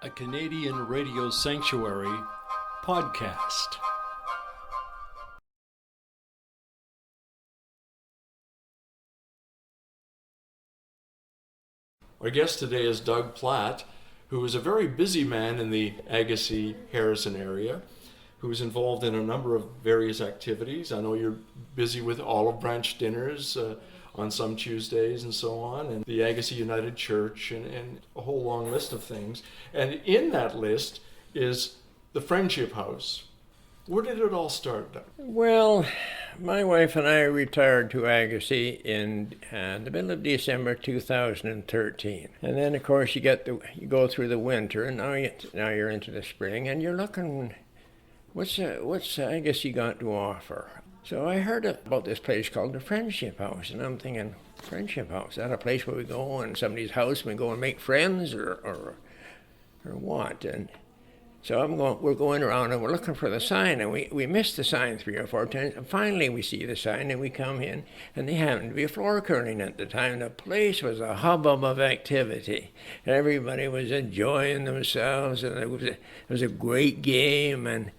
a Canadian Radio Sanctuary podcast. Our guest today is Doug Platt, who is a very busy man in the Agassiz-Harrison area, who is involved in a number of various activities. I know you're busy with olive branch dinners on some Tuesdays and so on, and the Agassiz United Church, and a whole long list of things. And in that list is the Friendship House. Where did it all start, Doug? Well, my wife and I retired to Agassiz in the middle of December 2013. And then, of course, you go through the winter, and now you're into the spring, and you're looking, what's Agassiz got to offer? So I heard about this place called the Friendship House, and I'm thinking, Friendship House, is that a place where we go in somebody's house and we go and make friends, or what? And so we're going around and we're looking for the sign, and we missed the sign 3 or 4 times, and finally we see the sign and we come in, and they happened to be floor curling at the time. The place was a hubbub of activity. Everybody was enjoying themselves, and it was a great game, and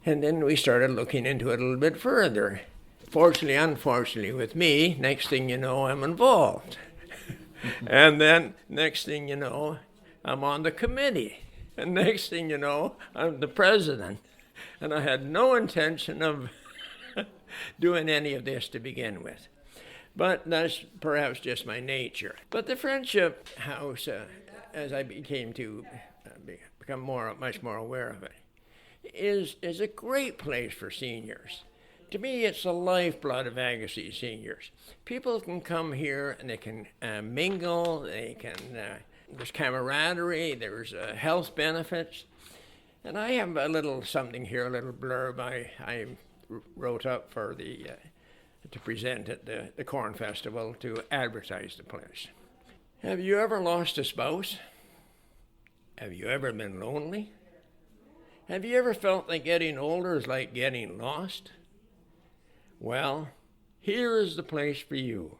then we started looking into it a little bit further. Fortunately, unfortunately, with me, next thing you know, I'm involved. And then next thing you know, I'm on the committee. And next thing you know, I'm the president. And I had no intention of doing any of this to begin with. But that's perhaps just my nature. But the Friendship House, as I became to become much more aware of it, is a great place for seniors. To me, it's the lifeblood of Agassiz seniors. People can come here and they can mingle, there's camaraderie, there's health benefits. And I have a little something here, a little blurb I wrote up for to present at the Corn Festival to advertise the place. Have you ever lost a spouse? Have you ever been lonely? Have you ever felt that getting older is like getting lost? Well, here is the place for you.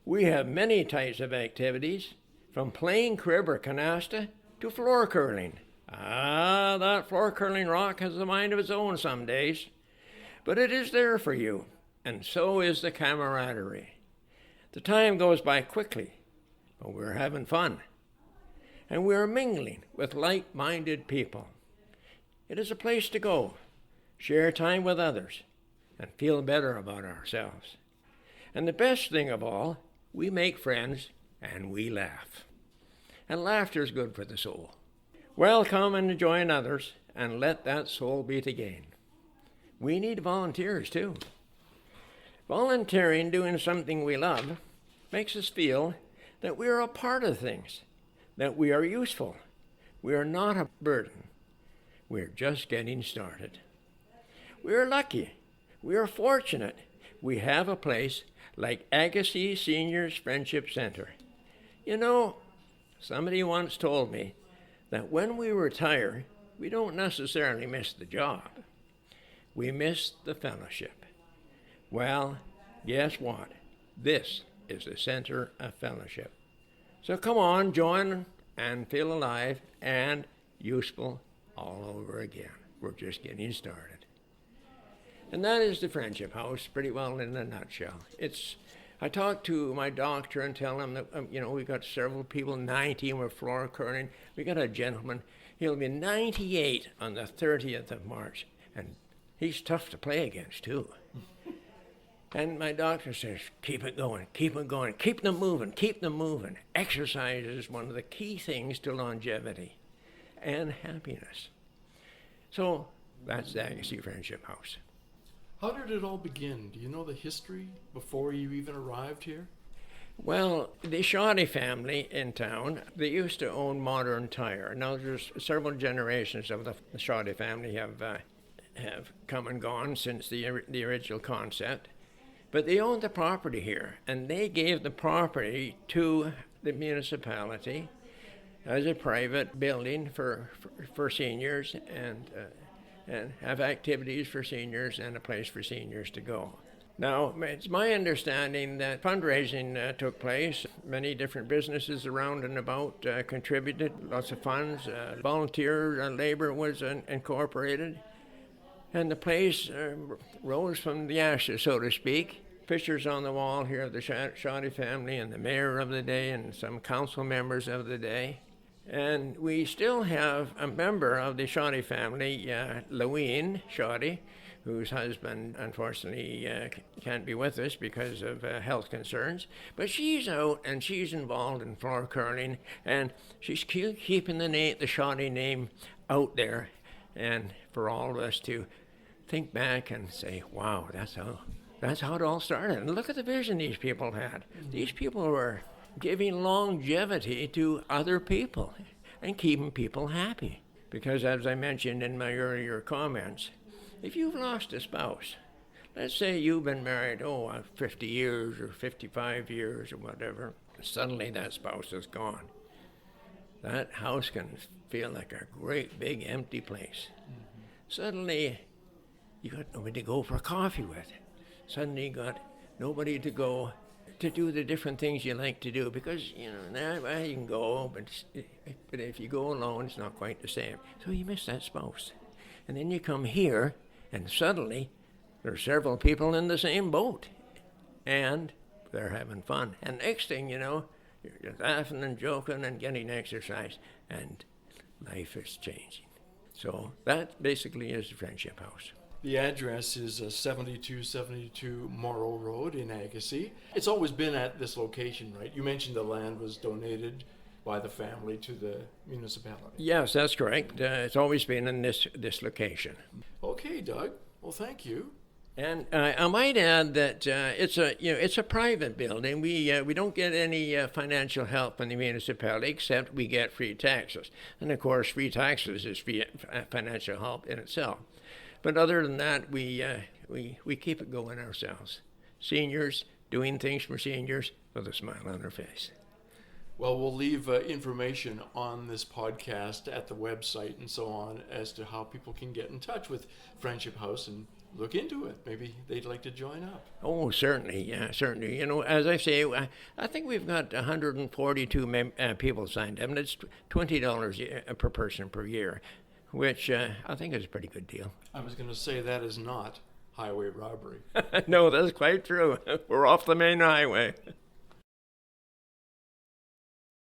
We have many types of activities, from playing crib or canasta to floor curling. That floor curling rock has a mind of its own some days, but it is there for you, and so is the camaraderie. The time goes by quickly, but we're having fun, and we're mingling with like-minded people. It is a place to go, share time with others, and feel better about ourselves. And the best thing of all, we make friends and we laugh. And laughter is good for the soul. Welcome and join others, and let that soul beat again. We need volunteers too. Volunteering, doing something we love, makes us feel that we are a part of things, that we are useful. We are not a burden. We're just getting started. We are lucky. We are fortunate. We have a place like Agassiz Seniors Friendship Center. You know, somebody once told me that when we retire, we don't necessarily miss the job. We miss the fellowship. Well, guess what? This is the center of fellowship. So come on, join and feel alive and useful all over again. We're just getting started. And that is the Friendship House, pretty well in a nutshell. I talk to my doctor and tell him that, we got several people, 90, and we're floor curling. We got a gentleman, he'll be 98 on the 30th of March, and he's tough to play against, too. And my doctor says, keep it going, keep them moving. Exercise is one of the key things to longevity and happiness. So that's the Agassiz Friendship House. How did it all begin? Do you know the history before you even arrived here? Well, the Shoddy family in town, they used to own Modern Tire. Now there's several generations of the Shoddy family have come and gone since the original concept. But they owned the property here, and they gave the property to the municipality as a private building for seniors, and have activities for seniors and a place for seniors to go. Now, it's my understanding that fundraising took place. Many different businesses around and about contributed, lots of funds. Volunteer labor was incorporated. And the place rose from the ashes, so to speak. Pictures on the wall here of the Shoddy family and the mayor of the day and some council members of the day. And we still have a member of the Shoddy family, Leween Shoddy, whose husband unfortunately can't be with us because of health concerns. But she's out and she's involved in floor curling, and she's keeping the Shoddy name out there, and for all of us to think back and say, wow, that's how it all started. And look at the vision these people had. These people were giving longevity to other people and keeping people happy. Because as I mentioned in my earlier comments, if you've lost a spouse, let's say you've been married, 50 years or 55 years or whatever, suddenly that spouse is gone. That house can feel like a great big empty place. Mm-hmm. Suddenly, you got nobody to go for coffee with. Suddenly you got nobody to go to do the different things you like to do, because, you can go, but if you go alone, it's not quite the same. So you miss that spouse. And then you come here, and suddenly there's several people in the same boat, and they're having fun. And next thing you know, you're laughing and joking and getting exercise, and life is changing. So that basically is the Friendship House. The address is 7272 Morrow Road in Agassiz. It's always been at this location, right? You mentioned the land was donated by the family to the municipality. Yes, that's correct. It's always been in this location. Okay, Doug. Well, thank you. And I might add that it's a private building. We don't get any financial help from the municipality, except we get free taxes. And of course, free taxes is free financial help in itself. But other than that, we keep it going ourselves. Seniors, doing things for seniors with a smile on their face. Well, we'll leave information on this podcast at the website and so on as to how people can get in touch with Friendship House and look into it. Maybe they'd like to join up. Oh, certainly, yeah, certainly. As I say, I think we've got 142 people signed up, and it's $20 per person per year, which I think is a pretty good deal. I was going to say that is not highway robbery. No, that's quite true. We're off the main highway.